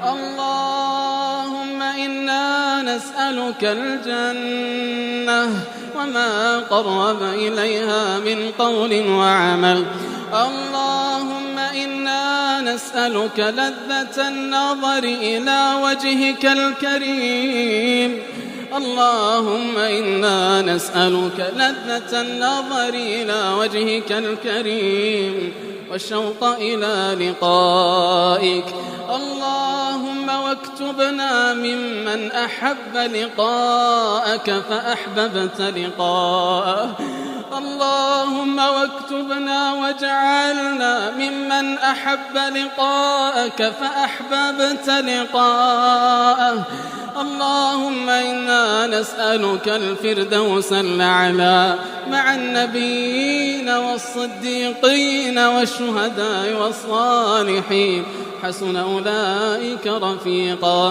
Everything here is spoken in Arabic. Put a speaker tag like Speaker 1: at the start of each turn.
Speaker 1: اللهم إنا نسألك الجنة وما قرب إليها من قول وعمل. اللهم إنا نسألك لذة النظر إلى وجهك الكريم. اللهم إنا نسألك لذة النظر إلى وجهك الكريم والشوق إلى لقائك. اللهم واكتبنا ممن أحب لقاءك فأحببت لقاءه. اللهم واكتبنا واجعلنا ممن أحب لقاءك فأحببت لقاءه. اللهم إنا نسألك الفردوس الأعلى مع النبيين والصديقين والشهداء والصالحين، حسن أولئك رفيقا.